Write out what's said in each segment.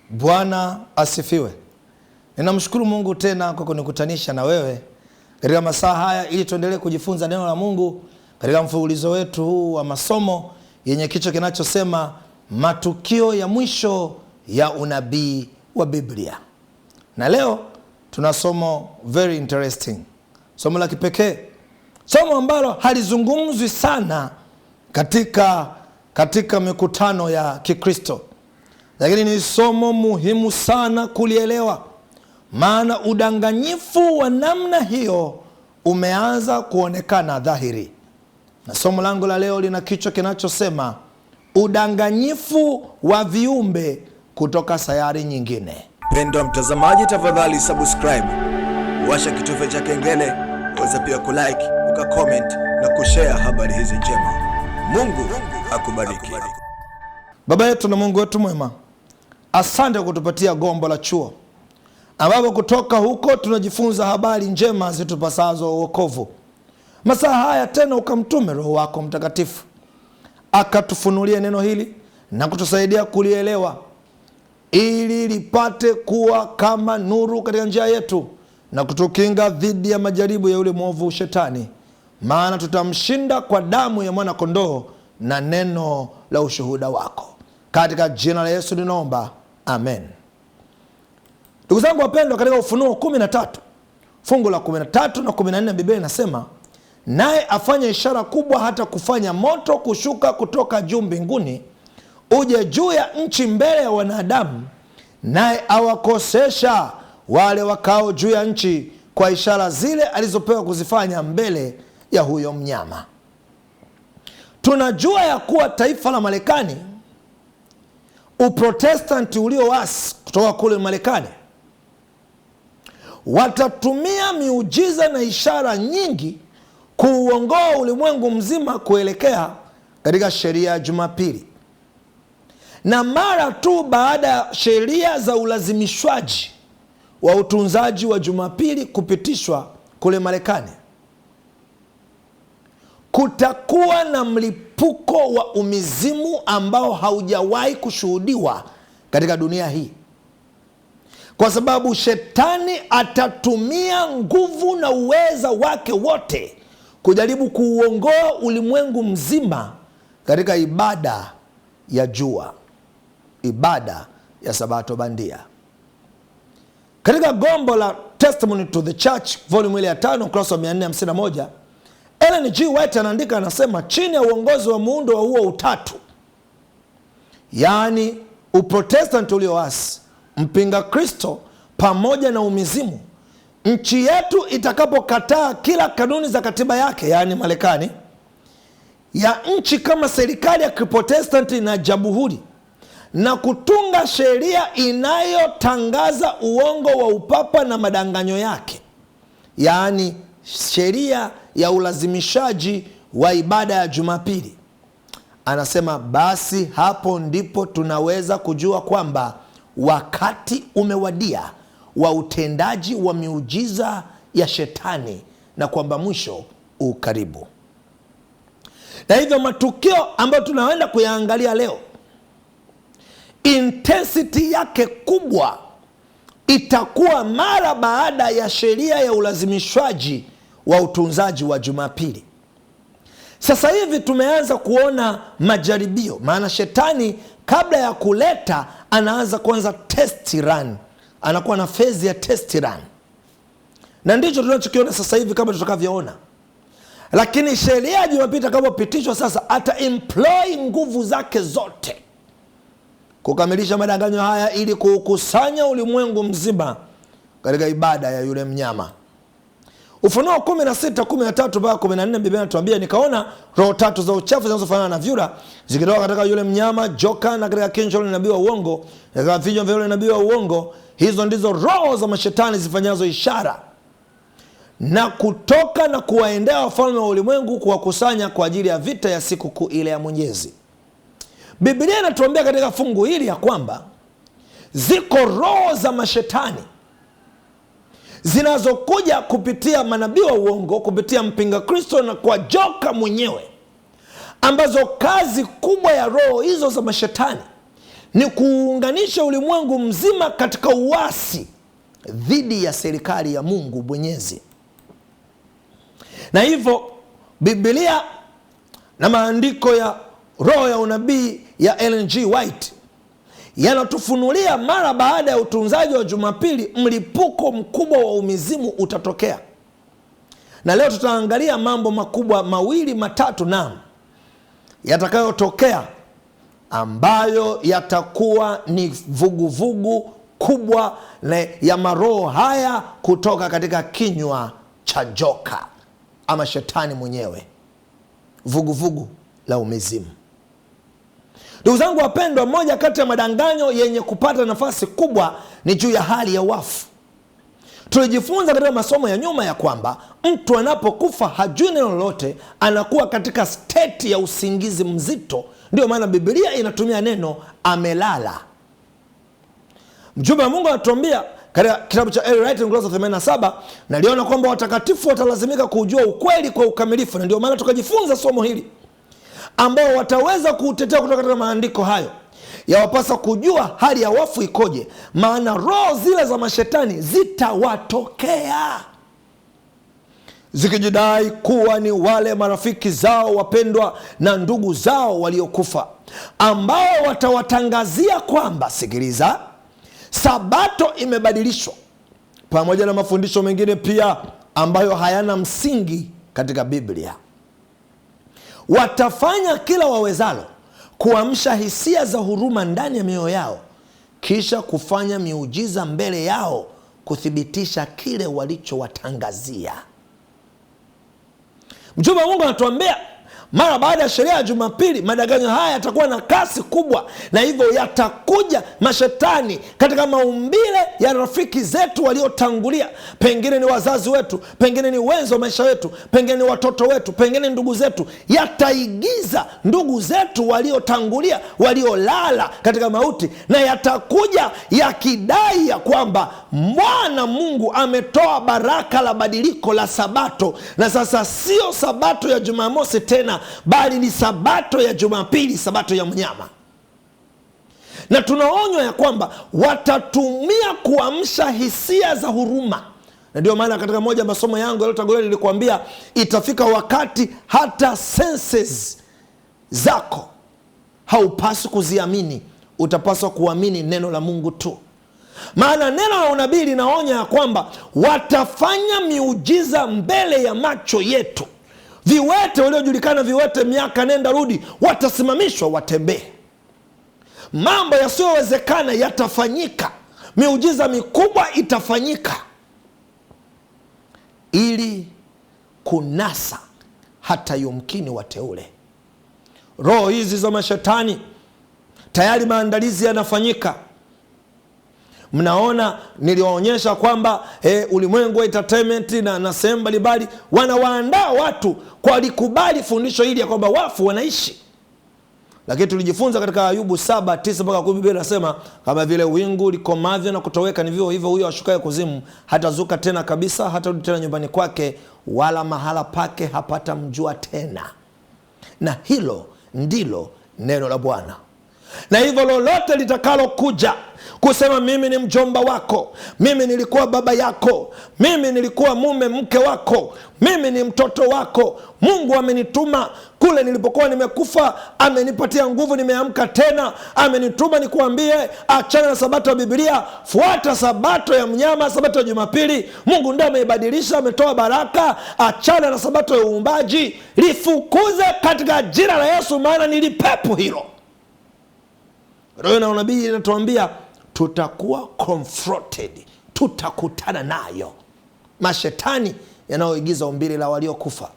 Bwana asifiwe. Ninamshukuru Mungu tena kwa kunikutanisha na wewe katika masaa haya ili tuendelee kujifunza neno la Mungu katika mfululizo wetu huu wa masomo yenye kichwa kinachosema matukio ya mwisho ya unabii wa Biblia. Na leo tuna somo very interesting. Somo la kipekee. Somo ambalo halizungumzwi sana katika mikutano ya Kikristo. Lakini ni somo muhimu sana kulielewa. Maana udanganyifu wa namna hiyo umeanza kuonekana dhahiri. Na somo langu la leo lina kichwa kinachosema udanganyifu wa viumbe kutoka sayari nyingine. Pendwa mtazamaji, tafadhali subscribe, washa kitufe cha kengele, waweza pia kulike, ukacomment na kushare habari hizi njema. Mungu akubariki. Baba yetu na Mungu wetu mwema, asante kwa kutupatia gombo la chuo, ambapo kutoka huko tunajifunza habari njema zitupasazo wokovu. Masaa haya tena ukamtume Roho wako Mtakatifu akatufunulia neno hili na kutusaidia kulielewa, ili lipate kuwa kama nuru katika njia yetu na kutukinga dhidi ya majaribu ya yule mwovu Shetani. Maana tutamshinda kwa damu ya mwana kondoo na neno la ushuhuda wako. Katika jina la Yesu ninaomba, amen. Ndugu zangu wapendwa, katika Ufunuo 13 fungu la 13 na 14 Biblia inasema, naye afanya ishara kubwa hata kufanya moto kushuka kutoka juu mbinguni uje juu ya nchi mbele ya wanadamu, naye awakosesha wale wakao juu ya nchi kwa ishara zile alizopewa kuzifanya mbele ya huyo mnyama. Tunajua ya kuwa taifa la Marekani, Uprotestanti ulioasi kutoka kule Marekani, watatumia miujiza na ishara nyingi kuuongoa ulimwengu mzima kuelekea katika sheria ya Jumapili. Na mara tu baada ya sheria za ulazimishwaji wa utunzaji wa Jumapili kupitishwa kule Marekani, kutakuwa na mlipuko wa umizimu ambao haujawahi kushuhudiwa katika dunia hii, kwa sababu Shetani atatumia nguvu na uweza wake wote kujaribu kuuongoa ulimwengu mzima katika ibada ya jua, ibada ya sabato bandia. Katika gombo la Testimony to the Church volume ile ya 5 ukurasa wa 451, Ellen G. White anaandika, anasema, chini ya uongozi wa muundo wa huo utatu, yaani Uprotestanti ulioasi, mpinga Kristo pamoja na umizimu, nchi yetu itakapokataa kila kanuni za katiba yake, yaani Marekani, ya nchi kama serikali ya Kiprotestanti na jamhuri, na kutunga sheria inayotangaza uongo wa upapa na madanganyo yake, yaani sheria ya ulazimishaji wa ibada ya Jumapili, anasema basi hapo ndipo tunaweza kujua kwamba wakati umewadia wa utendaji wa miujiza ya Shetani na kwamba mwisho ukaribu. Na hivyo matukio ambayo tunaenda kuyaangalia leo, intensity yake kubwa itakuwa mara baada ya sheria ya ulazimishwaji wa utunzaji wa Jumapili. Sasa hivi tumeanza kuona majaribio, maana Shetani kabla ya kuleta anaanza kwanza test run, anakuwa na phase ya test run, na ndicho tunachokiona sasa hivi kama tutakavyoona. Lakini sheria ya Jumapili itakapopitishwa sasa, ata employ nguvu zake zote kukamilisha madanganyo haya ili kukusanya ulimwengu mzima katika ibada ya yule mnyama. Ufunuo 16:13 mpaka 14 Biblia inatuambia, nikaona roho tatu za uchafu zinazofanana na vyura zikitoka katika yule mnyama joka, na katika kinywa cha yule nabii wa uongo, katika vinywa vya yule nabii wa uongo. Hizo ndizo roho za mashetani zifanyazo ishara, na kutoka na kuwaendea wafalme wa ulimwengu kuwakusanya kwa ajili ya vita ya siku kuu ile ya Mwenyezi. Biblia inatuambia katika fungu hili ya kwamba ziko roho za mashetani zinazokuja kupitia manabii wa uongo, kupitia mpinga Kristo na kwa joka mwenyewe, ambazo kazi kubwa ya roho hizo za mashetani ni kuunganisha ulimwengu mzima katika uasi dhidi ya serikali ya Mungu Mwenyezi. Na hivyo Biblia na maandiko ya roho ya unabii ya Ellen G. White yanatufunulia mara baada ya utunzaji wa Jumapili mlipuko mkubwa wa umizimu utatokea. Na leo tutaangalia mambo makubwa mawili matatu yatakayotokea ambayo yatakuwa ni vuguvugu kubwa ya maroho haya kutoka katika kinywa cha joka ama shetani mwenyewe. Vuguvugu la umizimu. Ndugu zangu wapendwa, moja kati ya madanganyo yenye kupata nafasi kubwa ni juu ya hali ya wafu. Tulijifunza katika masomo ya nyuma ya kwamba mtu anapokufa hajui neno lolote, anakuwa katika state ya usingizi mzito. Ndio maana Biblia inatumia neno amelala. Mjumbe wa Mungu anatuambia katika kitabu cha Ellen White ukurasa 87, naliona kwamba watakatifu watalazimika kujua ukweli kwa ukamilifu. Na ndio maana tukajifunza somo hili ambao wataweza kuutetea kutoka katika maandiko hayo. Yawapasa kujua hali ya wafu ikoje, maana roho zile za mashetani zitawatokea zikijidai kuwa ni wale marafiki zao wapendwa na ndugu zao waliokufa, ambao watawatangazia kwamba, sikiliza, Sabato imebadilishwa, pamoja na mafundisho mengine pia ambayo hayana msingi katika Biblia. Watafanya kila wawezalo kuamsha hisia za huruma ndani ya mioyo yao, kisha kufanya miujiza mbele yao kuthibitisha kile walichowatangazia. Mjumbe wa Mungu anatuambia mara baada ya sheria ya Jumapili, madanganyo haya yatakuwa na kasi kubwa, na hivyo yatakuja mashetani katika maumbile ya rafiki zetu waliotangulia. Pengine ni wazazi wetu, pengine ni wenzi wa maisha yetu, pengine ni watoto wetu, pengine ndugu zetu. Yataigiza ndugu zetu waliotangulia, waliolala katika mauti, na yatakuja yakidai ya kwamba Bwana Mungu ametoa baraka la badiliko la Sabato, na sasa sio Sabato ya Jumamosi tena, bali ni Sabato ya Jumapili, Sabato ya mnyama. Na tunaonywa ya kwamba watatumia kuamsha hisia za huruma. Na ndio maana katika moja ya masomo yangu yaliyotangulia nilikwambia itafika wakati hata senses zako haupaswi kuziamini, utapaswa kuamini neno la Mungu tu. Maana neno la unabii linaonya ya kwamba watafanya miujiza mbele ya macho yetu. Viwete waliojulikana viwete miaka nenda rudi watasimamishwa watembee. Mambo yasiyowezekana yatafanyika, miujiza mikubwa itafanyika, ili kunasa hata yumkini wateule. Roho hizi za mashetani tayari maandalizi yanafanyika. Mnaona niliwaonyesha kwamba ulimwengu wa entertainment na sehemu mbalimbali wanawaandaa watu kwa likubali fundisho hili ya kwamba wafu wanaishi. Lakini tulijifunza katika Ayubu 7:9-10, Biblia inasema kama vile wingu likomavyo na kutoweka, ni vivyo hivyo huyo ashukaye kuzimu hatazuka tena kabisa, hatarudi tena nyumbani kwake, wala mahala pake hapata mjua tena. Na hilo ndilo neno la Bwana. Na hivyo lolote litakalo kuja kusema mimi ni mjomba wako, mimi nilikuwa baba yako, mimi nilikuwa mume mke wako, mimi ni mtoto wako, Mungu amenituma kule nilipokuwa nimekufa, amenipatia nguvu, nimeamka tena, amenituma nikuambie achana na Sabato ya Biblia, fuata Sabato ya mnyama, Sabato ya Jumapili. Mungu ndiye ameibadilisha, ametoa baraka. Achana na Sabato ya uumbaji, lifukuze katika jina la Yesu, maana nilipepo hilo. Roho na unabii inatuambia tutakuwa confronted, tutakutana nayo, mashetani yanayoigiza umbile la waliokufa.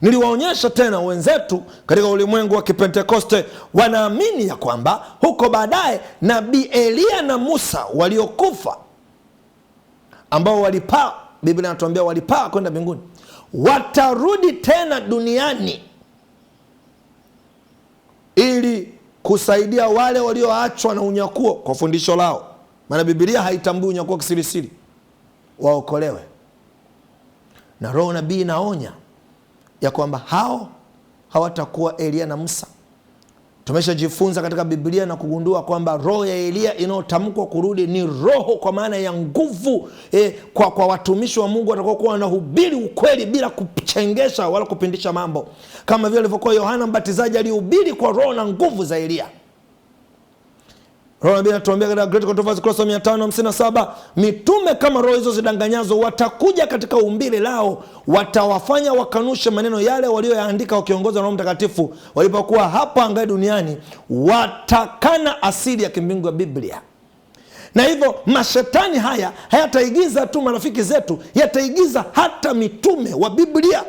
Niliwaonyesha tena wenzetu katika ulimwengu wa Kipentekoste wanaamini ya kwamba huko baadaye Nabii Elia na Musa waliokufa, ambao walipaa, Biblia inatuambia walipaa kwenda mbinguni, watarudi tena duniani ili kusaidia wale walioachwa na unyakuo kwa fundisho lao. Maana Biblia haitambui unyakuo kisirisiri, waokolewe. Na roho nabii inaonya ya kwamba hao hawatakuwa Elia na Musa, Tumeshajifunza katika Biblia na kugundua kwamba roho ya Elia inayotamkwa kurudi ni roho kwa maana ya nguvu, kwa watumishi wa Mungu watakokuwa wanahubiri ukweli bila kuchengesha wala kupindisha mambo, kama vile alivyokuwa Yohana Mbatizaji alihubiri kwa roho na nguvu za Elia. Roho nabii anatuambia katika Great Controversy Clause 557, mitume kama roho hizo zidanganyazo watakuja katika umbile lao, watawafanya wakanushe maneno yale walioyaandika wakiongozwa na Roho Mtakatifu walipokuwa hapa angai duniani, watakana asili ya kimbingu ya Biblia. Na hivyo mashetani haya hayataigiza tu marafiki zetu, yataigiza hata mitume wa Biblia.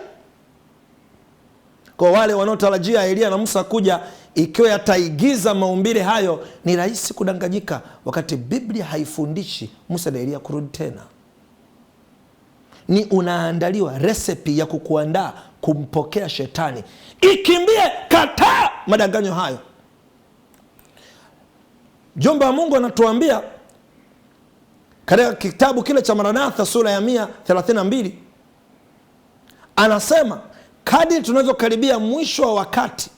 Kwa wale wanaotarajia Elia na Musa kuja, ikiwa yataigiza maumbile hayo, ni rahisi kudanganyika, wakati Biblia haifundishi Musa na Elia kurudi tena. Ni unaandaliwa recipe ya kukuandaa kumpokea shetani. Ikimbie, kataa madanganyo hayo. Jomba wa Mungu anatuambia katika kitabu kile cha Maranatha sura ya 132, anasema kadri tunavyokaribia mwisho wa wakati,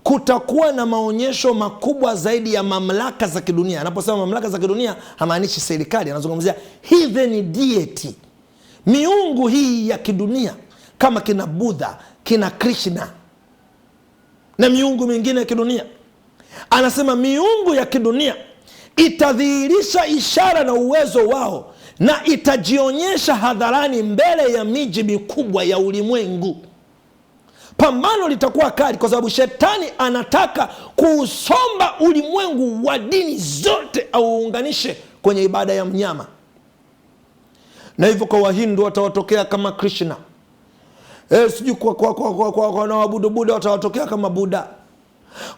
kutakuwa na maonyesho makubwa zaidi ya mamlaka za kidunia. Anaposema mamlaka za kidunia, hamaanishi serikali, anazungumzia heathen deity, miungu hii ya kidunia kama kina Buddha, kina Krishna na miungu mingine ya kidunia. Anasema miungu ya kidunia itadhihirisha ishara na uwezo wao, na itajionyesha hadharani mbele ya miji mikubwa ya ulimwengu. Pambano litakuwa kali, kwa sababu shetani anataka kuusomba ulimwengu wa dini zote auunganishe kwenye ibada ya mnyama. Na hivyo kwa Wahindu watawatokea kama Krishna, sijui kwa wanaoabudu Buddha watawatokea kama Buddha,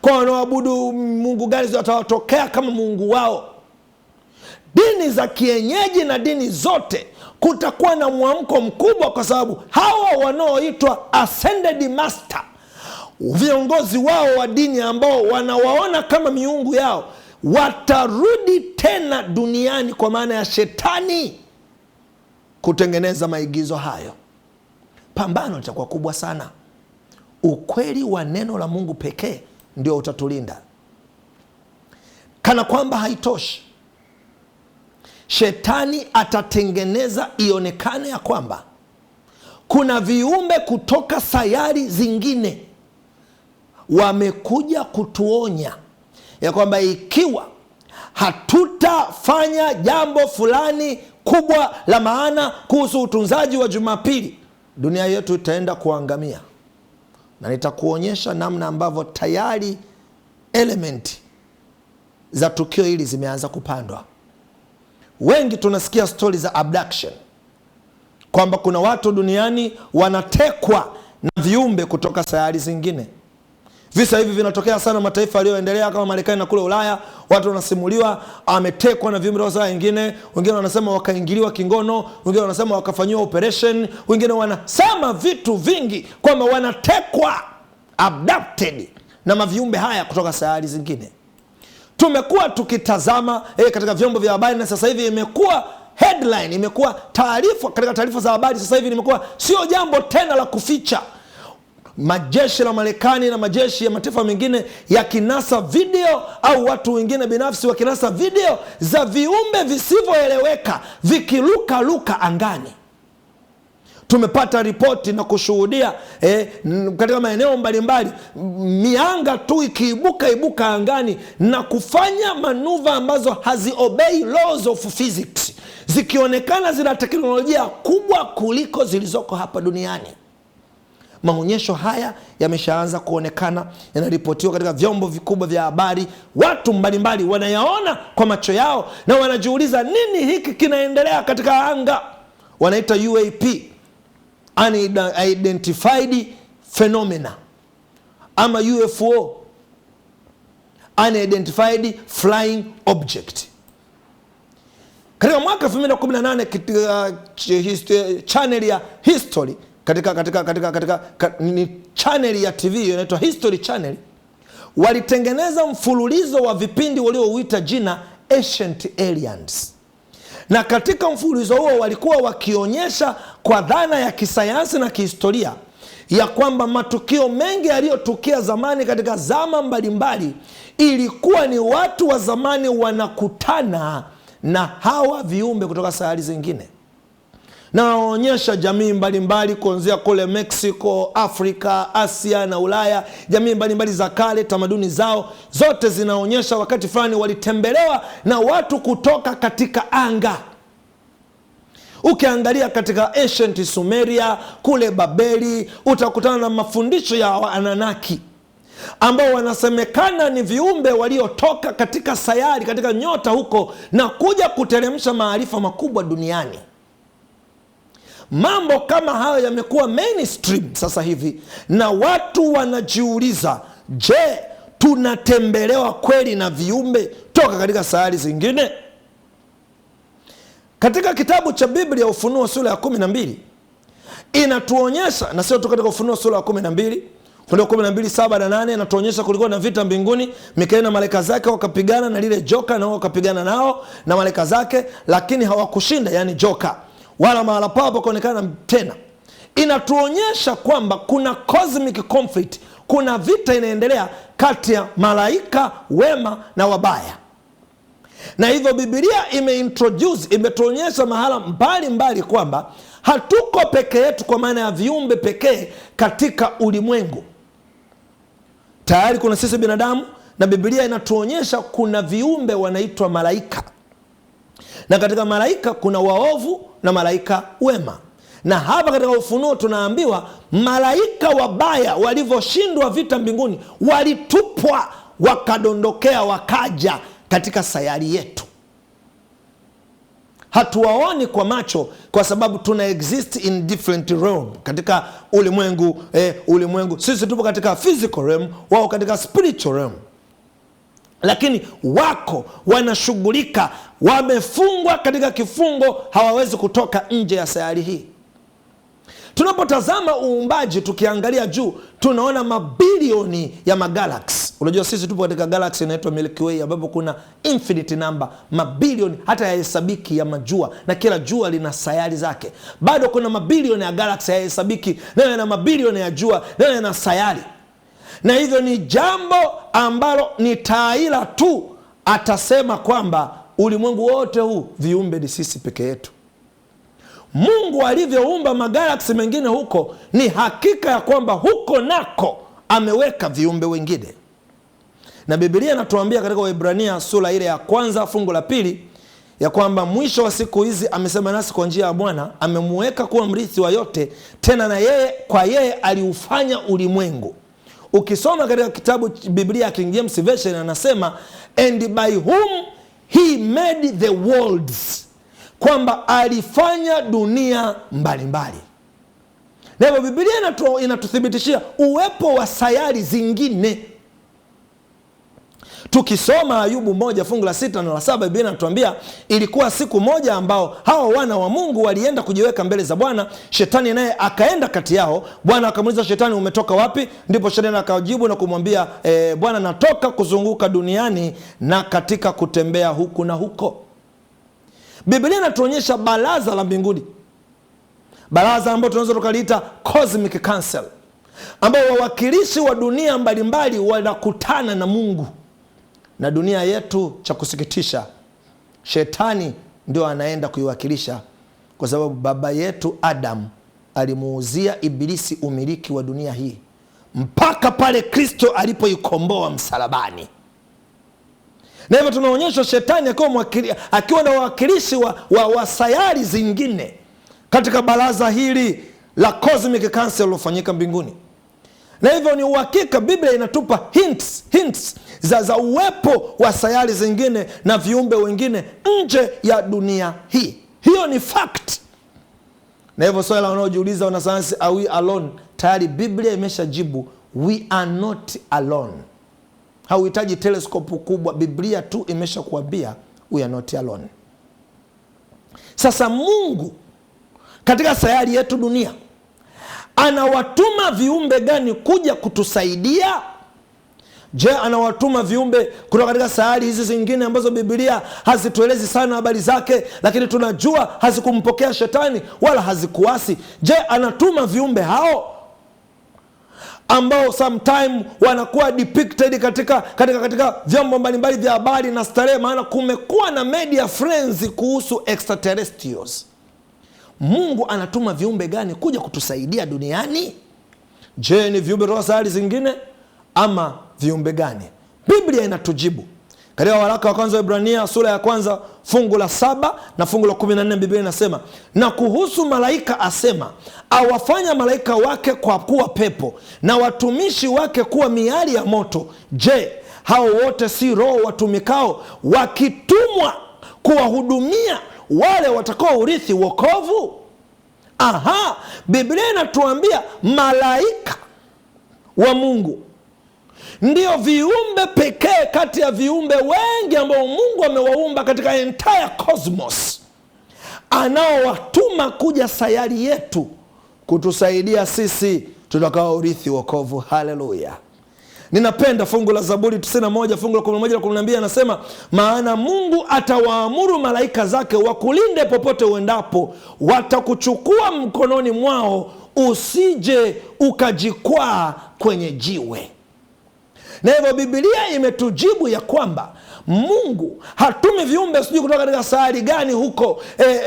kwa wanaoabudu mungu gani watawatokea kama mungu wao. Dini za kienyeji na dini zote kutakuwa na mwamko mkubwa, kwa sababu hawa wanaoitwa ascended master, viongozi wao wa dini ambao wanawaona kama miungu yao, watarudi tena duniani kwa maana ya shetani kutengeneza maigizo hayo. Pambano litakuwa kubwa sana. Ukweli wa neno la Mungu pekee ndio utatulinda. Kana kwamba haitoshi, shetani atatengeneza ionekane ya kwamba kuna viumbe kutoka sayari zingine wamekuja kutuonya ya kwamba ikiwa hatutafanya jambo fulani kubwa la maana kuhusu utunzaji wa Jumapili, dunia yetu itaenda kuangamia. Na nitakuonyesha namna ambavyo tayari elementi za tukio hili zimeanza kupandwa. Wengi tunasikia stori za abduction, kwamba kuna watu duniani wanatekwa na viumbe kutoka sayari zingine. Visa hivi vinatokea sana mataifa yaliyoendelea kama Marekani na kule Ulaya. Watu wanasimuliwa ametekwa na viumbe wa wengine, wengine wanasema wakaingiliwa kingono, wengine wanasema wakafanyiwa operation, wengine wanasema vitu vingi kwamba wanatekwa, abducted na maviumbe haya kutoka sayari zingine. Tumekuwa tukitazama katika vyombo vya habari, na sasa hivi imekuwa headline, imekuwa taarifa katika taarifa za habari. Sasa hivi imekuwa sio jambo tena la kuficha. Majeshi la Marekani na majeshi ya mataifa mengine yakinasa video, au watu wengine binafsi wakinasa video za viumbe visivyoeleweka vikiluka angani. Tumepata ripoti na kushuhudia katika maeneo mbalimbali, mianga tu ikiibuka angani na kufanya manuva ambazo haziobey laws of physics, zikionekana zina teknolojia kubwa kuliko zilizoko hapa duniani. Maonyesho haya yameshaanza kuonekana, yanaripotiwa katika vyombo vikubwa vya habari. Watu mbalimbali wanayaona kwa macho yao na wanajiuliza nini hiki kinaendelea katika anga. Wanaita UAP, unidentified phenomena, ama UFO, unidentified flying object. Katika mwaka 2018 channel ya History, katika channel ya TV inaitwa History Channel, walitengeneza mfululizo wa vipindi waliouita jina Ancient Aliens. Na katika mfululizo huo walikuwa wakionyesha kwa dhana ya kisayansi na kihistoria ya kwamba matukio mengi yaliyotukia zamani katika zama mbalimbali ilikuwa ni watu wa zamani wanakutana na hawa viumbe kutoka sayari zingine, na waonyesha jamii mbalimbali kuanzia kule Mexico, Afrika, Asia na Ulaya. Jamii mbalimbali za kale, tamaduni zao zote zinaonyesha wakati fulani walitembelewa na watu kutoka katika anga. Ukiangalia katika ancient Sumeria kule Babeli, utakutana na mafundisho ya Waananaki ambao wanasemekana ni viumbe waliotoka katika sayari, katika nyota huko, na kuja kuteremsha maarifa makubwa duniani. Mambo kama hayo yamekuwa mainstream sasa hivi, na watu wanajiuliza, je, tunatembelewa kweli na viumbe toka katika sayari zingine? Katika kitabu cha Biblia Ufunuo sura ya 12 inatuonyesha, na sio tu katika Ufunuo sura ya 12, Ufunuo 12:7 na 8 inatuonyesha kulikuwa na vita mbinguni. Mikaeli na malaika zake wakapigana na lile joka, na wao wakapigana nao na malaika zake, lakini hawakushinda, yani joka, wala mahala papo kuonekana tena. Inatuonyesha kwamba kuna cosmic conflict, kuna vita inaendelea kati ya malaika wema na wabaya. Na hivyo Biblia imetuonyesha mahala mbalimbali kwamba hatuko peke yetu, kwa maana ya viumbe pekee katika ulimwengu. Tayari kuna sisi binadamu, na Biblia inatuonyesha kuna viumbe wanaitwa malaika, na katika malaika kuna waovu na malaika wema. Na hapa katika Ufunuo tunaambiwa malaika wabaya walivyoshindwa vita mbinguni, walitupwa wakadondokea, wakaja katika sayari yetu. Hatuwaoni kwa macho kwa sababu tuna exist in different realm, katika ulimwengu. Sisi tupo katika physical realm, wao katika spiritual realm. Lakini wako wanashughulika, wamefungwa katika kifungo, hawawezi kutoka nje ya sayari hii. Tunapotazama uumbaji, tukiangalia juu, tunaona mabilioni ya magalaxy. Unajua sisi tupo katika galaxy inaitwa Milky Way, ambapo kuna infinite number, mabilioni hata yahesabiki ya majua, na kila jua lina sayari zake. Bado kuna mabilioni ya galaxy yahesabiki, nayo yana mabilioni ya jua, nayo yana sayari. Na hivyo ni jambo ambalo ni taila tu atasema kwamba ulimwengu wote huu viumbe ni sisi peke yetu. Mungu alivyoumba magalaksi mengine huko, ni hakika ya kwamba huko nako ameweka viumbe wengine. Na Biblia inatuambia katika Waebrania sura ile ya 1 fungu la 2 ya kwamba mwisho wa siku hizi amesema nasi kwa njia ya Bwana, amemuweka kuwa mrithi wa yote, tena na yeye, kwa yeye aliufanya ulimwengu. Ukisoma katika kitabu Biblia King James Version anasema and by whom he made the worlds, kwamba alifanya dunia mbalimbali. Na hivyo Biblia inatuthibitishia uwepo wa sayari zingine. Tukisoma Ayubu 1 fungu la 6 na la 7, Biblia inatuambia ilikuwa siku moja ambao hawa wana wa Mungu walienda kujiweka mbele za Bwana, shetani naye akaenda kati yao. Bwana akamuuliza shetani, umetoka wapi? Ndipo shetani akajibu na kumwambia Bwana, natoka kuzunguka duniani na katika kutembea huku na huko. Biblia inatuonyesha baraza la mbinguni, baraza ambalo tunaweza tukaliita Cosmic Council, ambao wawakilishi wa dunia mbalimbali wanakutana na Mungu. Na dunia yetu, cha kusikitisha, shetani ndio anaenda kuiwakilisha, kwa sababu baba yetu Adam alimuuzia Ibilisi umiliki wa dunia hii mpaka pale Kristo alipoikomboa msalabani. Na hivyo tunaonyeshwa shetani akiwa na wawakilishi wa sayari zingine katika baraza hili la Cosmic Council lilofanyika mbinguni. Na hivyo ni uhakika, Biblia inatupa hints za uwepo wa sayari zingine na viumbe wengine nje ya dunia hii. Hiyo ni fact. Na hivyo swali wanaojiuliza wanasayansi, are we alone? Tayari Biblia imeshajibu, we are not alone. Hauhitaji teleskopu kubwa, Biblia tu imeshakuambia we are not alone. Sasa Mungu katika sayari yetu dunia anawatuma viumbe gani kuja kutusaidia? Je, anawatuma viumbe kutoka katika sayari hizi zingine ambazo Biblia hazituelezi sana habari zake, lakini tunajua hazikumpokea shetani wala hazikuasi? Je, anatuma viumbe hao? ambao sometime wanakuwa depicted katika vyombo mbalimbali vya habari na starehe, maana kumekuwa na media frenzy kuhusu extraterrestrials. Mungu anatuma viumbe gani kuja kutusaidia duniani? Je, ni viumbe kutoka sayari zingine ama viumbe gani? Biblia inatujibu. Katika waraka wa kwanza wa Ibrania sura ya kwanza fungu la 7 na fungu la 14, Biblia inasema, na kuhusu malaika asema, awafanya malaika wake kwa kuwa pepo na watumishi wake kuwa miali ya moto. Je, hao wote si roho watumikao wakitumwa kuwahudumia wale watakao urithi wokovu? Aha, Biblia inatuambia malaika wa Mungu ndio viumbe pekee kati ya viumbe wengi ambao Mungu amewaumba katika entire cosmos, anaowatuma kuja sayari yetu kutusaidia sisi tutakao urithi wokovu. Haleluya. Ninapenda fungu la Zaburi 91 fungu la 11 na 12, anasema, maana Mungu atawaamuru malaika zake wakulinde popote uendapo, watakuchukua mkononi mwao, usije ukajikwaa kwenye jiwe. Na hivyo Biblia imetujibu ya kwamba Mungu hatumi viumbe sijui kutoka katika sayari gani huko,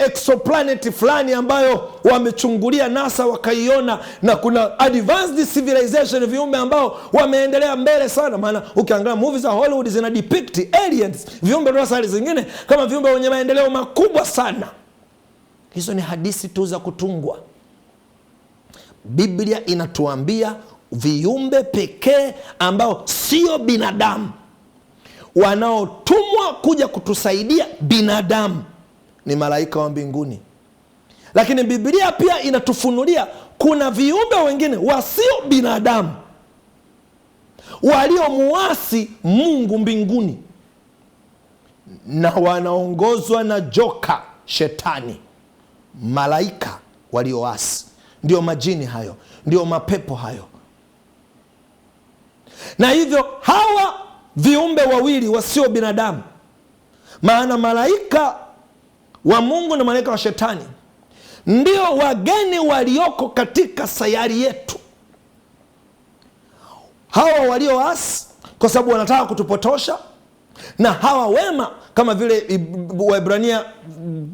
exoplanet fulani ambayo wamechungulia NASA wakaiona, na kuna advanced civilization, viumbe ambao wameendelea mbele sana. Maana ukiangalia movies za Hollywood zina depict aliens, viumbe kutoka sayari zingine kama viumbe wenye maendeleo makubwa sana. Hizo ni hadithi tu za kutungwa. Biblia inatuambia viumbe pekee ambao sio binadamu wanaotumwa kuja kutusaidia binadamu ni malaika wa mbinguni. Lakini Biblia pia inatufunulia kuna viumbe wengine wasio binadamu waliomuasi Mungu mbinguni na wanaongozwa na joka, shetani. Malaika walioasi ndio majini hayo, ndio mapepo hayo. Na hivyo hawa viumbe wawili wasio binadamu, maana malaika wa Mungu na malaika wa shetani, ndio wageni walioko katika sayari yetu. Hawa walioasi kwa sababu wanataka kutupotosha, na hawa wema kama vile Waebrania,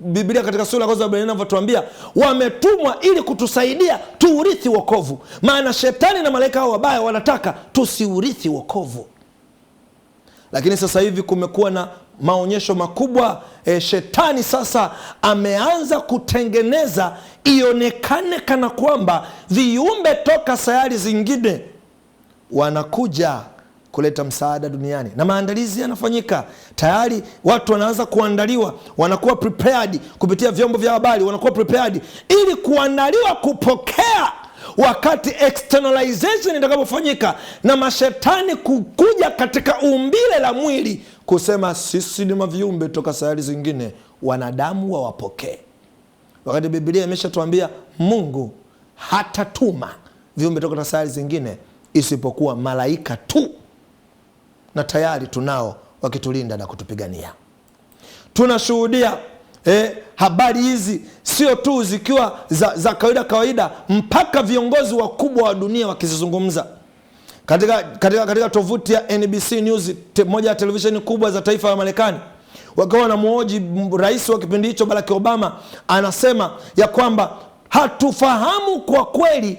Biblia katika sura ya kwanza Waebrania inavyotuambia, wametumwa ili kutusaidia tuurithi wokovu. Maana shetani na malaika hao wabaya wanataka tusiurithi wokovu. Lakini sasa hivi kumekuwa na maonyesho makubwa. Shetani sasa ameanza kutengeneza ionekane kana kwamba viumbe toka sayari zingine wanakuja kuleta msaada duniani, na maandalizi yanafanyika tayari. Watu wanaanza kuandaliwa, wanakuwa prepared kupitia vyombo vya habari, wanakuwa prepared ili kuandaliwa kupokea wakati externalization itakapofanyika na mashetani kukuja katika umbile la mwili kusema sisi ni maviumbe toka sayari zingine, wanadamu wawapokee. Wakati Biblia imeshatuambia Mungu hatatuma viumbe toka sayari zingine isipokuwa malaika tu, na tayari tunao wakitulinda na kutupigania. Tunashuhudia habari hizi sio tu zikiwa za kawaida, mpaka viongozi wakubwa wa dunia wakizizungumza. Katika tovuti ya NBC News, moja ya televisheni kubwa za taifa la Marekani, wakawa na muoji rais wa kipindi hicho Barack Obama, anasema ya kwamba hatufahamu kwa kweli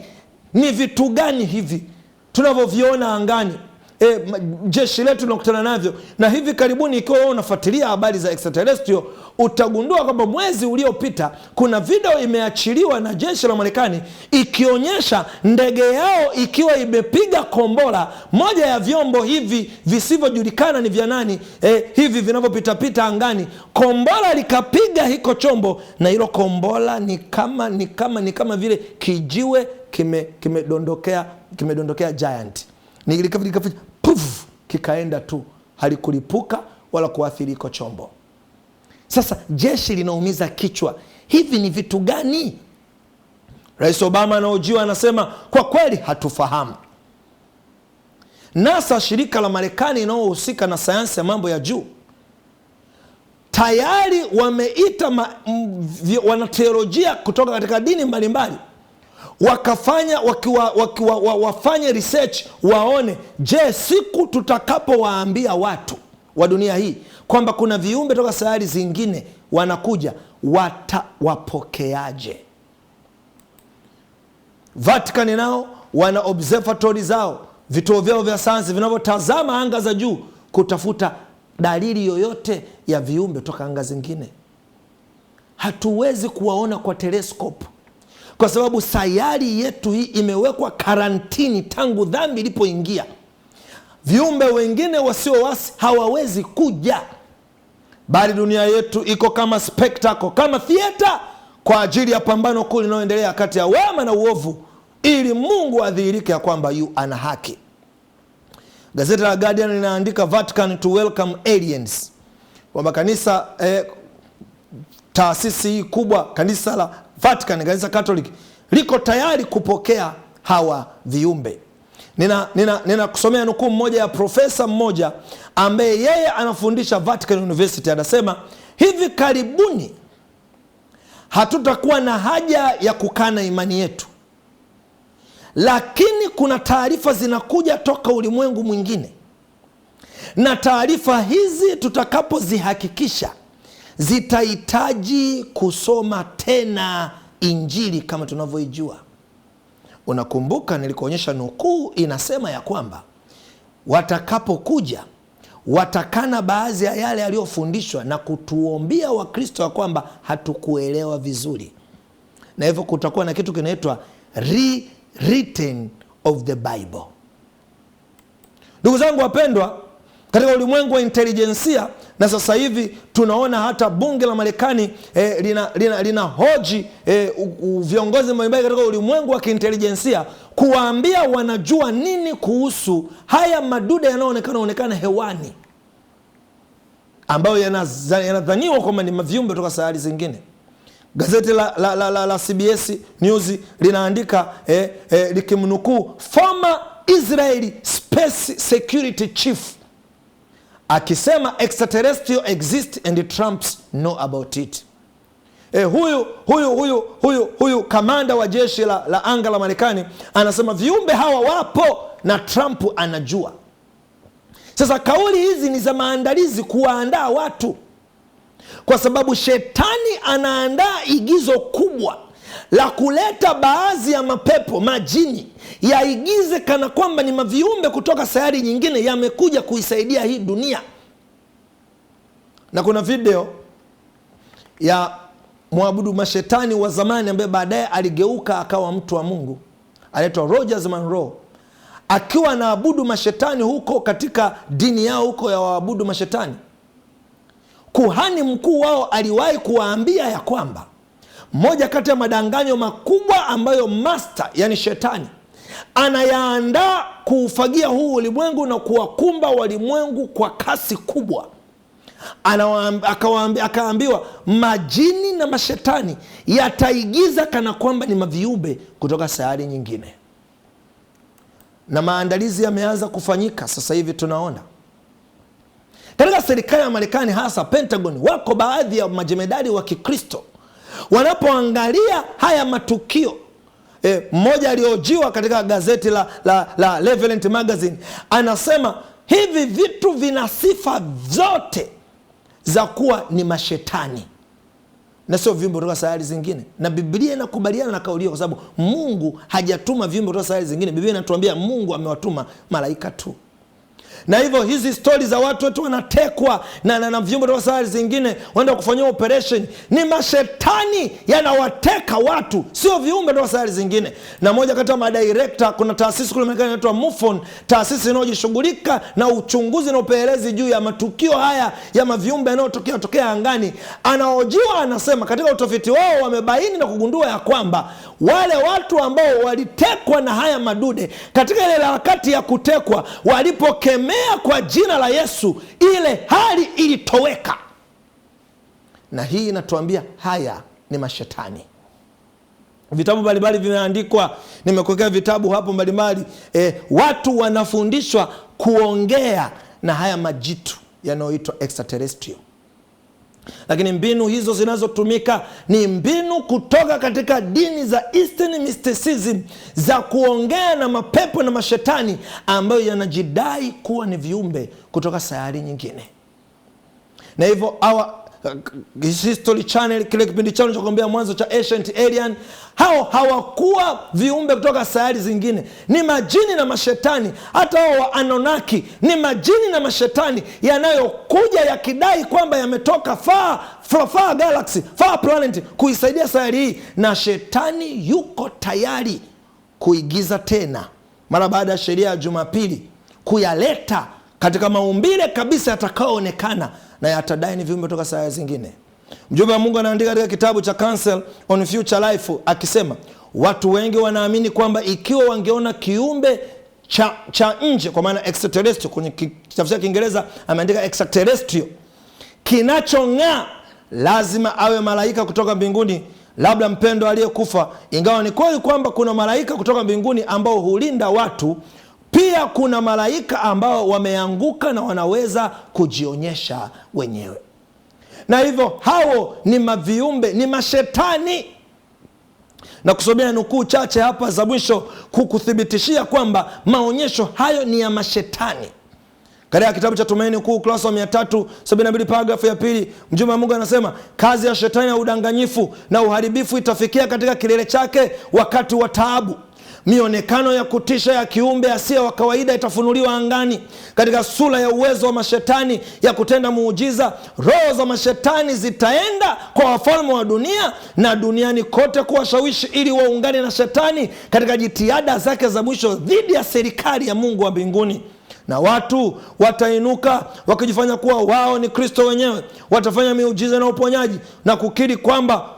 ni vitu gani hivi tunavyoviona angani, jeshi letu linakutana navyo. Na hivi karibuni, ikiwa wewe unafuatilia habari za extraterrestrial, utagundua kwamba mwezi uliopita kuna video imeachiliwa na jeshi la Marekani ikionyesha ndege yao ikiwa imepiga kombora. Moja ya vyombo hivi visivyojulikana ni vya nani, hivi vinavyopita angani, kombora likapiga hiko chombo, na hilo kombora ni kama vile kijiwe kimedondokea giant, puff, kikaenda tu, halikulipuka wala kuathiri iko chombo. Sasa jeshi linaumiza kichwa, hivi ni vitu gani? Rais Obama anaojiwa anasema kwa kweli hatufahamu. NASA, shirika la Marekani inayohusika na sayansi ya mambo ya juu, tayari wameita wanateolojia kutoka katika dini mbalimbali, wafanye research waone, je, siku tutakapowaambia watu wa dunia hii kwamba kuna viumbe toka sayari zingine wanakuja, watawapokeaje? Vatican nao wana observatory zao, vituo vyao vya sayansi vinavyotazama anga za juu kutafuta dalili yoyote ya viumbe toka anga zingine. Hatuwezi kuwaona kwa telescope kwa sababu sayari yetu hii imewekwa karantini tangu dhambi ilipoingia. Viumbe wengine wasio wasi hawawezi kuja, bali dunia yetu iko kama spectacle, kama theater kwa ajili ya pambano kuu linaloendelea kati ya wema na uovu, ili Mungu adhihirike ya kwamba yu ana haki. Gazeti la Guardian linaandika Vatican to welcome aliens, kwamba kanisa taasisi hii kubwa, kanisa la Vatican, kanisa Catholic, liko tayari kupokea hawa viumbe. Nina kusomea nukuu mmoja ya profesa mmoja ambaye yeye anafundisha Vatican University. Anasema hivi karibuni hatutakuwa na haja ya kukana imani yetu, lakini kuna taarifa zinakuja toka ulimwengu mwingine, na taarifa hizi tutakapozihakikisha zitahitaji kusoma tena Injili kama tunavyoijua. Unakumbuka nilikuonyesha nukuu inasema ya kwamba watakapokuja watakana baadhi ya yale yaliyofundishwa na kutuombia Wakristo wa kwamba hatukuelewa vizuri, na hivyo kutakuwa na kitu kinaitwa rewritten of the Bible. Ndugu zangu wapendwa, katika ulimwengu wa intelijensia, na sasa hivi tunaona hata bunge la Marekani lina hoji viongozi mbalimbali katika ulimwengu wa kiintelijensia kuwaambia wanajua nini kuhusu haya madude yanayoonekana hewani ambayo yanadhaniwa kwamba ni viumbe kutoka sayari zingine. Gazeti la CBS News linaandika likimnukuu former Israeli Space Security Chief akisema extraterrestrial exist and Trumps know about it. Huyu kamanda wa jeshi la anga la Marekani anasema viumbe hawa wapo na Trump anajua. Sasa kauli hizi ni za maandalizi kuwaandaa watu, kwa sababu shetani anaandaa igizo kubwa la kuleta baadhi ya mapepo, majini, yaigize kana kwamba ni maviumbe kutoka sayari nyingine yamekuja kuisaidia hii dunia. Na kuna video ya mwabudu mashetani wa zamani ambaye baadaye aligeuka akawa mtu wa Mungu, anaitwa Rogers Monroe, akiwa anaabudu mashetani huko katika dini yao huko ya waabudu mashetani. Kuhani mkuu wao aliwahi kuwaambia ya kwamba moja kati ya madanganyo makubwa ambayo master, yani shetani, anayaandaa kuufagia huu ulimwengu na kuwakumba walimwengu kwa kasi kubwa, akaambiwa majini na mashetani yataigiza kana kwamba ni maviumbe kutoka sayari nyingine. Na maandalizi yameanza kufanyika sasa hivi. Tunaona katika serikali ya Marekani, hasa Pentagon, wako baadhi ya majemedari wa Kikristo wanapoangalia haya matukio. Mmoja aliojiwa katika gazeti la Relevant Magazine anasema hivi vitu vina sifa zote za kuwa ni mashetani na sio viumbe kutoka sayari zingine. Na Biblia inakubaliana na kauli hiyo, kwa sababu Mungu hajatuma viumbe kutoka sayari zingine. Biblia inatuambia Mungu amewatuma malaika tu. Na hivyo hizi stori za watu wetu wanatekwa na viumbe kutoka sayari zingine wanaenda kufanyia operation, ni mashetani yanawateka watu, sio viumbe kutoka sayari zingine. Na moja kati ya madirekta, kuna taasisi kule Marekani inaitwa MUFON, taasisi inayojishughulika na uchunguzi na upelelezi juu ya matukio haya ya maviumbe yanayotokea angani, anaojiwa anasema katika utafiti wao wamebaini na kugundua ya kwamba wale watu ambao walitekwa na haya madude katika ile wakati ya kutekwa, walipokemea kwa jina la Yesu, ile hali ilitoweka. Na hii inatuambia haya ni mashetani. Vitabu mbalimbali vimeandikwa, nimekuwekea vitabu hapo mbalimbali. Watu wanafundishwa kuongea na haya majitu yanayoitwa extraterrestrial. Lakini mbinu hizo zinazotumika ni mbinu kutoka katika dini za Eastern mysticism za kuongea na mapepo na mashetani ambayo yanajidai kuwa ni viumbe kutoka sayari nyingine. Na hivyo History Channel, kile kipindi chao nilichokuambia mwanzo cha Ancient Alien, hao hawakuwa viumbe kutoka sayari zingine, ni majini na mashetani. Hata hao wa Anunnaki ni majini na mashetani yanayokuja yakidai kwamba yametoka far galaxy, far planet kuisaidia sayari hii, na shetani yuko tayari kuigiza tena mara baada ya sheria ya Jumapili, kuyaleta katika maumbile kabisa yatakaoonekana na yatadai ni viumbe kutoka sayari zingine. Mjumbe wa Mungu anaandika katika kitabu cha Council on Future Life akisema, watu wengi wanaamini kwamba ikiwa wangeona kiumbe cha nje, kwa maana extraterrestrial, kwenye tafsiri ya Kiingereza ameandika extraterrestrial, kinachong'aa, lazima awe malaika kutoka mbinguni, labda mpendo aliyekufa. Ingawa ni kweli kwamba kuna malaika kutoka mbinguni ambao hulinda watu, pia kuna malaika ambao wameanguka na wanaweza kujionyesha wenyewe. Na hivyo hao ni maviumbe, ni mashetani. Na kusomea nukuu chache hapa za mwisho kukuthibitishia kwamba maonyesho hayo ni ya mashetani. Katika kitabu cha Tumaini Kuu ukurasa wa 372 paragrafu ya 2, mjumbe wa Mungu anasema, kazi ya shetani ya udanganyifu na uharibifu itafikia katika kilele chake wakati wa taabu. Mionekano ya kutisha ya kiumbe asiye wa kawaida itafunuliwa angani katika sura ya uwezo wa mashetani ya kutenda muujiza. Roho za mashetani zitaenda kwa wafalme wa dunia na duniani kote kuwashawishi ili waungane na shetani katika jitihada zake za mwisho dhidi ya serikali ya Mungu wa mbinguni. Na watu watainuka wakijifanya kuwa wao ni Kristo wenyewe. Watafanya miujiza na uponyaji na kukiri kwamba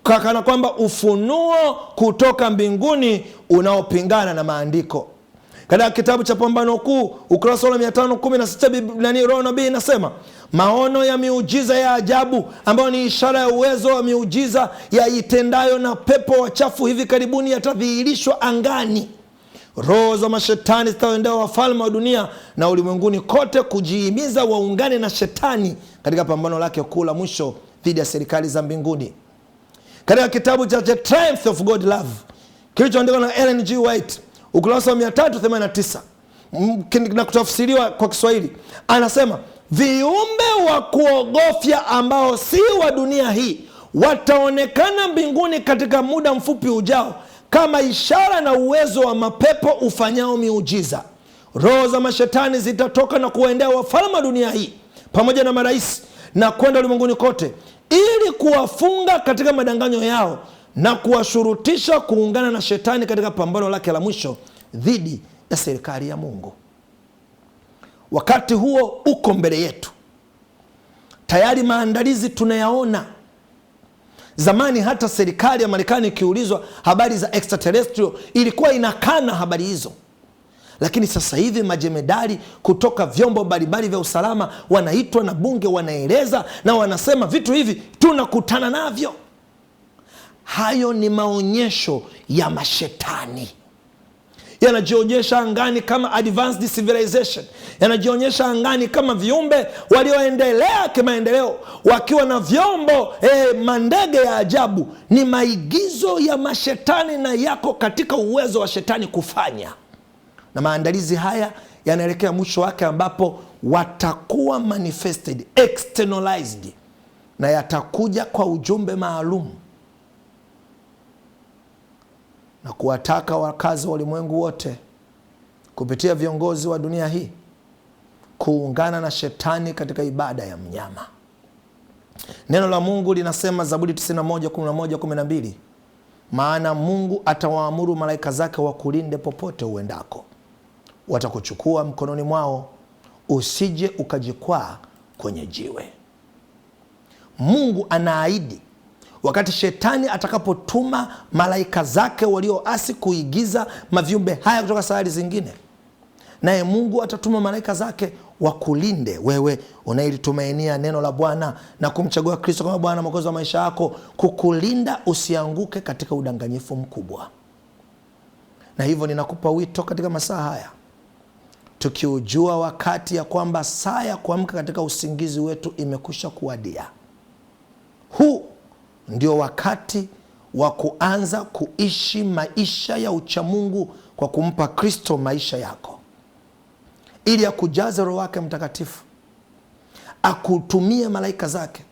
kana kwamba ufunuo kutoka mbinguni unaopingana na maandiko. Katika kitabu cha Pambano Kuu ukurasa wa 516 Roho Nabii inasema, maono ya miujiza ya ajabu ambayo ni ishara ya uwezo wa miujiza ya itendayo na pepo wachafu hivi karibuni yatadhihirishwa angani. Roho za mashetani zitaendea wafalme wa dunia na ulimwenguni kote kujihimiza waungane na shetani katika pambano lake kuu la mwisho dhidi ya serikali za mbinguni. Katika kitabu cha The Triumph of God Love kilichoandikwa na Ellen G. White ukurasa wa 389 na kutafsiriwa kwa Kiswahili, anasema, viumbe wa kuogofya ambao si wa dunia hii wataonekana mbinguni katika muda mfupi ujao kama ishara na uwezo wa mapepo ufanyao miujiza. Roho za mashetani zitatoka na kuwaendea wafalme wa dunia hii pamoja na marais na kwenda ulimwenguni kote ili kuwafunga katika madanganyo yao na kuwashurutisha kuungana na shetani katika pambano lake la mwisho dhidi ya serikali ya Mungu. Wakati huo uko mbele yetu. Tayari maandalizi tunayaona. Zamani hata serikali ya Marekani ikiulizwa habari za extraterrestrial ilikuwa inakana habari hizo. Lakini sasa hivi majemedari kutoka vyombo mbalimbali vya usalama wanaitwa na bunge, wanaeleza na wanasema vitu hivi tunakutana navyo. Hayo ni maonyesho ya mashetani. Yanajionyesha angani kama advanced civilization. Yanajionyesha angani kama viumbe walioendelea kimaendeleo wakiwa na vyombo mandege ya ajabu. Ni maigizo ya mashetani na yako katika uwezo wa shetani kufanya. Na maandalizi haya yanaelekea mwisho wake ambapo watakuwa manifested, externalized, na yatakuja kwa ujumbe maalum na kuwataka wakazi wa ulimwengu wote kupitia viongozi wa dunia hii kuungana na shetani katika ibada ya mnyama. Neno la Mungu linasema, Zaburi 91:11-12, maana Mungu atawaamuru malaika zake wakulinde popote uendako. Watakuchukua mkononi mwao, usije ukajikwaa kwenye jiwe. Mungu anaahidi wakati shetani atakapotuma malaika zake walioasi kuigiza maviumbe haya kutoka sayari zingine, naye Mungu atatuma malaika zake wakulinde wewe unayelitumainia neno la Bwana na kumchagua Kristo kama Bwana Mwokozi wa maisha yako, kukulinda usianguke katika udanganyifu mkubwa. Na hivyo ninakupa wito katika masaa haya, tukiujua wakati ya kwamba saa ya kuamka katika usingizi wetu imekwisha kuwadia. ndio wakati wa kuanza kuishi maisha ya uchamungu kwa kumpa Kristo maisha yako, ili akujaze Roho wake Mtakatifu, akutumie malaika zake.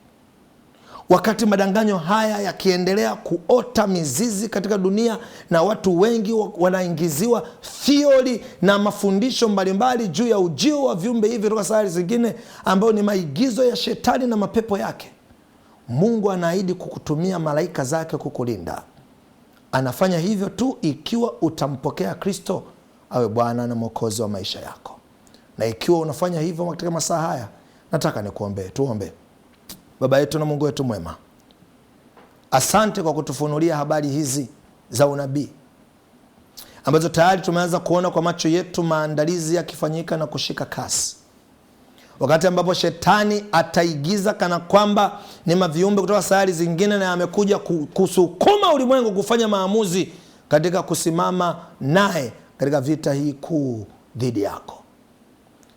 Wakati madanganyo haya yakiendelea kuota mizizi katika dunia na watu wengi wanaingiziwa theory na mafundisho mbalimbali juu ya ujio wa viumbe hivi kutoka sayari zingine ambao ni maigizo ya shetani na mapepo yake, Mungu anaahidi kukutumia malaika zake kukulinda. Anafanya hivyo tu ikiwa utampokea Kristo awe Bwana na Mwokozi wa maisha yako. Na ikiwa unafanya hivyo katika masaa haya, nataka nikuombee. Tuombe. Baba yetu na Mungu wetu mwema, asante kwa kutufunulia habari hizi za unabii ambazo tayari tumeanza kuona kwa macho yetu maandalizi yakifanyika na kushika kasi, wakati ambapo shetani ataigiza kana kwamba ni maviumbe kutoka sayari zingine na amekuja kusukuma ulimwengu kufanya maamuzi katika kusimama naye katika vita hii kuu dhidi yako.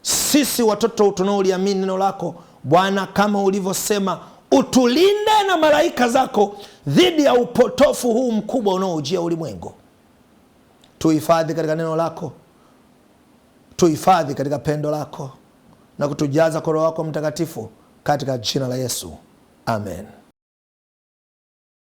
Sisi watoto tunaoliamini neno lako Bwana, kama ulivyosema, utulinde na malaika zako dhidi ya upotofu huu mkubwa unaojia ulimwengu. Tuhifadhi katika neno lako, tuhifadhi katika pendo lako, na kutujaza kwa Roho wako Mtakatifu, katika jina la Yesu, amen.